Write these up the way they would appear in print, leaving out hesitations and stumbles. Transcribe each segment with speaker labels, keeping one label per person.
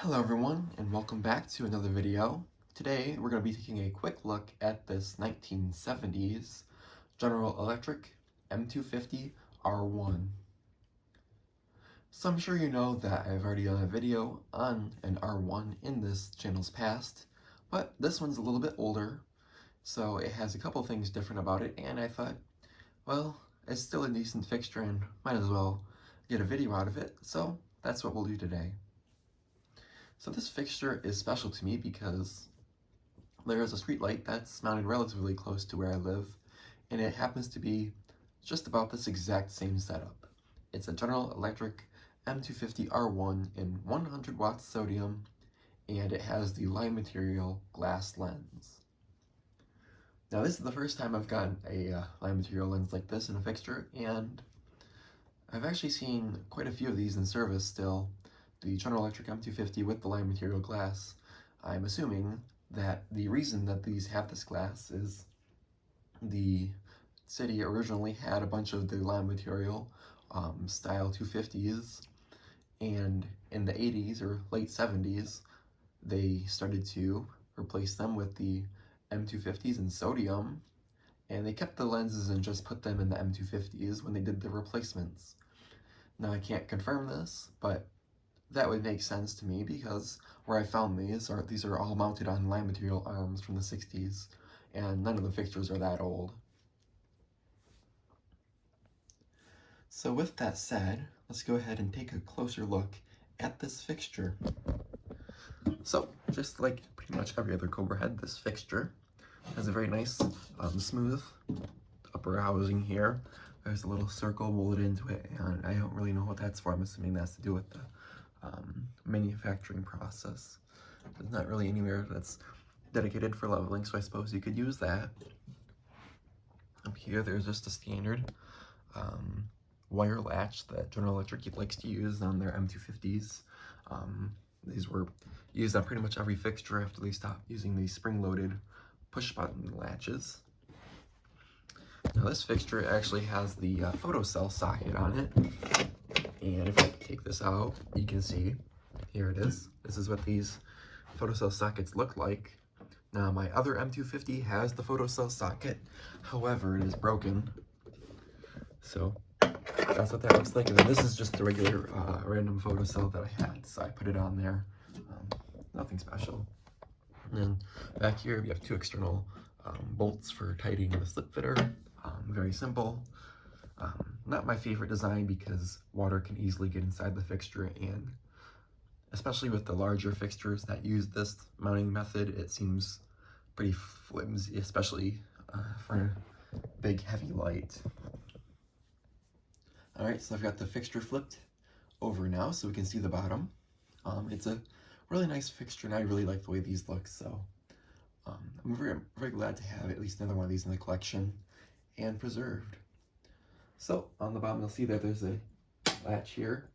Speaker 1: Hello everyone, and welcome back to another video. Today we're going to be taking a quick look at this 1970s General Electric M250R1. So I'm sure you know that I've already done a video on an R1 in this channel's past, but this one's a little bit older, so it has a couple things different about it, and I thought, well, it's still a decent fixture and might as well get a video out of it, so that's what we'll do today. So this fixture is special to me because there is a street light that's mounted relatively close to where I live, and it happens to be just about this exact same setup. It's a General Electric M250R1 in 100 watts sodium, and it has the line material glass lens. Now this is the first time I've gotten a line material lens like this in a fixture, and I've actually seen quite a few of these in service still. The General Electric M250 with the line material glass. I'm assuming that the reason that these have this glass is the city originally had a bunch of the line material style 250s, and in the 80s or late 70s they started to replace them with the M250s in sodium, and they kept the lenses and just put them in the M250s when they did the replacements. Now I can't confirm this, but that would make sense to me because where I found these are all mounted on line material arms from the 60s, and none of the fixtures are that old. So with that said, let's go ahead and take a closer look at this fixture. So just like pretty much every other Cobra head, this fixture has a very nice smooth upper housing here. There's a little circle molded into it, and I don't really know what that's for. I'm assuming that's to do with the manufacturing process. There's not really anywhere that's dedicated for leveling, so I suppose you could use that. Up here there's just a standard wire latch that General Electric likes to use on their M250s. These were used on pretty much every fixture after they stopped using these spring-loaded push-button latches. Now this fixture actually has the photocell socket on it. And if I take this out, you can see, here it is. This is what these photocell sockets look like. Now my other M250 has the photocell socket, however, it is broken. So that's what that looks like. And then this is just the regular random photocell that I had, so I put it on there. Nothing special. And then back here we have two external bolts for tightening the slip fitter. Very simple. Not my favorite design because water can easily get inside the fixture, and especially with the larger fixtures that use this mounting method, it seems pretty flimsy, especially for a big heavy light. Alright, so I've got the fixture flipped over now so we can see the bottom. It's a really nice fixture and I really like the way these look, so I'm very glad to have at least another one of these in the collection and preserved. So on the bottom you'll see that there's a latch here,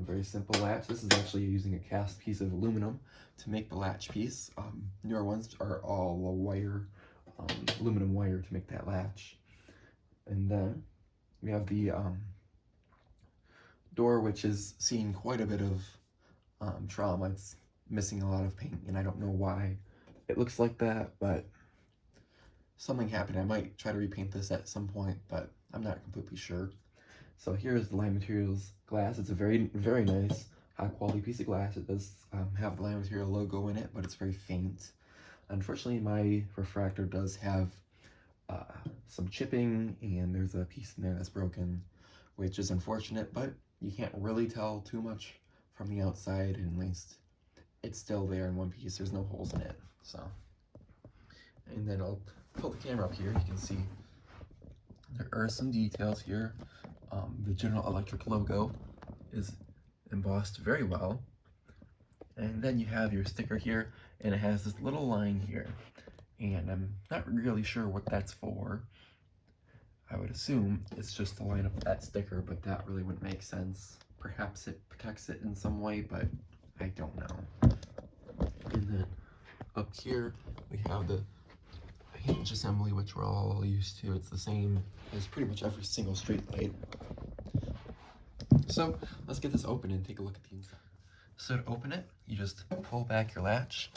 Speaker 1: very simple latch. This is actually using a cast piece of aluminum to make the latch piece. Newer ones are all a wire, aluminum wire to make that latch. And then we have the door, which is seeing quite a bit of trauma. It's missing a lot of paint and I don't know why it looks like that, but something happened. I might try to repaint this at some point, but I'm not completely sure. So here's the line materials glass. It's a very nice, high quality piece of glass. It does have the line material logo in it, but it's very faint. Unfortunately, my refractor does have some chipping, and there's a piece in there that's broken, which is unfortunate, but you can't really tell too much from the outside, and at least it's still there in one piece. There's no holes in it. So, and then I'll pull the camera up here. You can see there are some details here. The General Electric logo is embossed very well. And then you have your sticker here, and it has this little line here. And I'm not really sure what that's for. I would assume it's just to line up that sticker, but that really wouldn't make sense. Perhaps it protects it in some way, but I don't know. And then up here, we have the hinge assembly, which we're all used to. It's the same as pretty much every single street light. So let's get this open and take a look at the inside. So to open it, you just pull back your latch,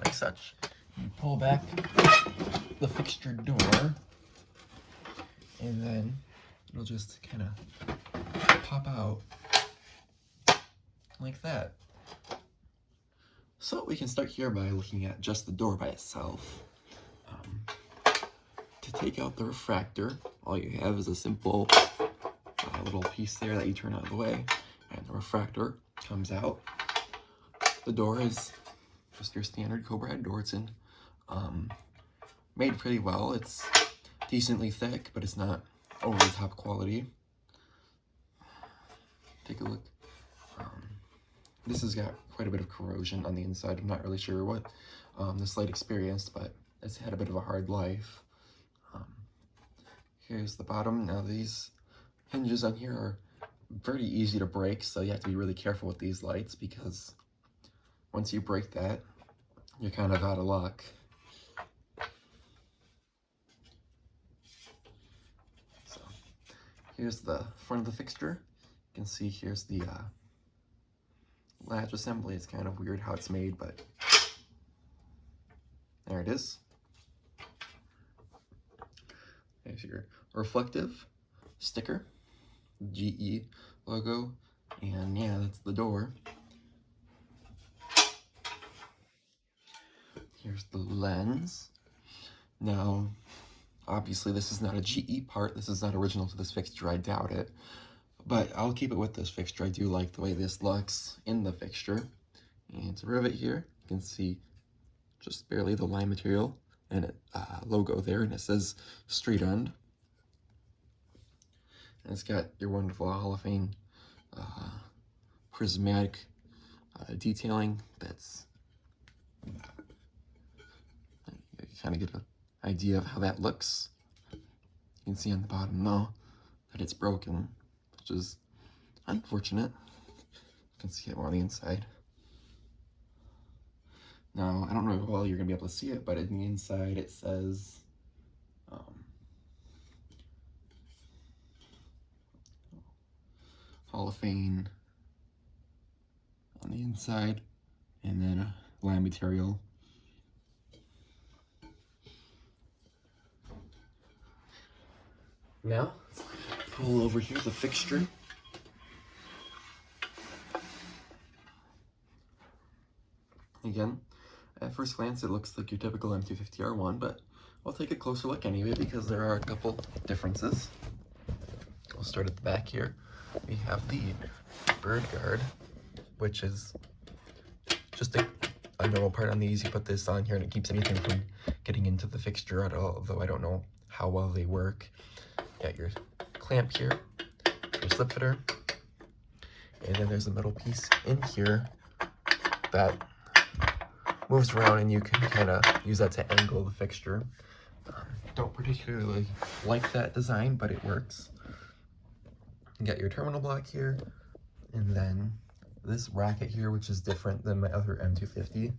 Speaker 1: like such. You pull back the fixture door, and then it'll just kind of pop out like that. So we can start here by looking at just the door by itself. To take out the refractor, all you have is a simple little piece there that you turn out of the way, and the refractor comes out. The door is just your standard Cobra head door. It's in made pretty well. It's decently thick, but it's not over the top quality. Take a look. This has got quite a bit of corrosion on the inside. I'm not really sure what this light experienced, but it's had a bit of a hard life. Here's the bottom. Now these hinges on here are very easy to break, so you have to be really careful with these lights, because once you break that, you're kind of out of luck. So here's the front of the fixture. You can see here's the latch assembly. It's kind of weird how it's made, but there it is. There's your reflective sticker, GE logo, and yeah, that's the door. Here's the lens. Now, obviously this is not a GE part. This is not original to this fixture, I doubt it. But I'll keep it with this fixture. I do like the way this looks in the fixture. And to rivet here, you can see just barely the line material and logo there, and it says straight end. And it's got your wonderful Hall of Fame prismatic detailing. That's you kind of get an idea of how that looks. You can see on the bottom though that it's broken, which is unfortunate. You can see it more on the inside. Now, I don't know how well you're going to be able to see it, but in the inside it says Hall of Fame on the inside, and then a line material. Now, pull over here the fixture. Again, at first glance it looks like your typical M250R1, but I'll take a closer look anyway because there are a couple differences. We'll start at the back here. We have the bird guard, which is just a normal part on these. You put this on here and it keeps anything from getting into the fixture at all, although I don't know how well they work. Got your clamp here, your slip fitter, and then there's a metal piece in here that moves around and you can kind of use that to angle the fixture. Don't particularly like that design, but it works. You got your terminal block here, and then this bracket here, which is different than my other M250,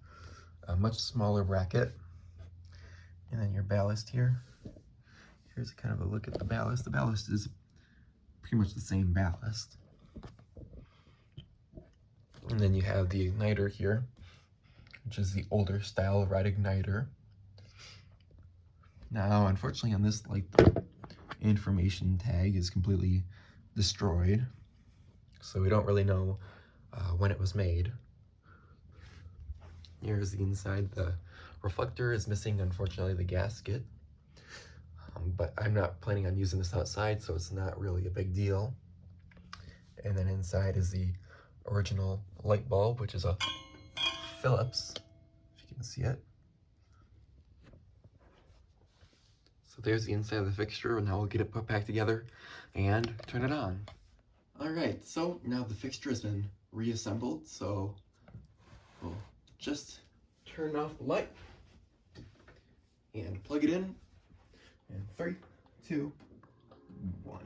Speaker 1: a much smaller bracket. And then your ballast here. Here's kind of a look at the ballast. The ballast is pretty much the same ballast. And then you have the igniter here, which is the older style red igniter. Now, unfortunately on this light, the information tag is completely destroyed, so we don't really know when it was made. Here's the inside. The reflector is missing, unfortunately, the gasket, but I'm not planning on using this outside, so it's not really a big deal. And then inside is the original light bulb, which is a Phillips, if you can see it. So there's the inside of the fixture, and now we'll get it put back together and turn it on. Alright, so now the fixture has been reassembled, so we'll just turn off the light and plug it in. And 3, 2, 1.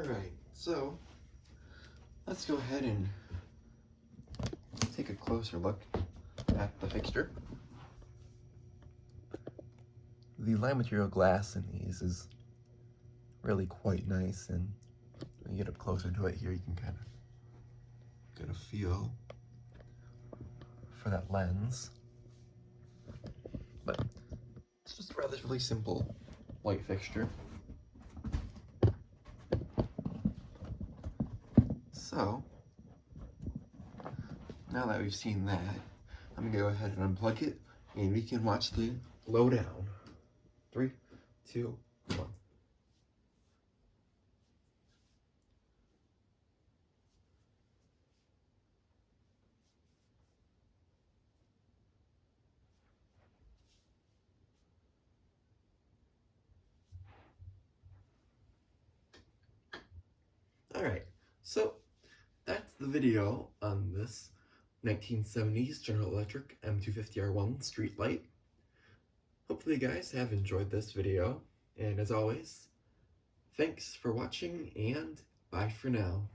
Speaker 1: Alright, so let's go ahead and take a closer look at the fixture. The line material glass in these is really quite nice, and when you get up closer to it here, you can kind of get a feel for that lens. But it's just a relatively simple light fixture. So, now that we've seen that, I'm gonna go ahead and unplug it, and we can watch the low down. 3, 2, 1. Alright, so that's the video on this 1970s General Electric M250R1 street light. Hopefully you guys have enjoyed this video, and as always, thanks for watching and bye for now.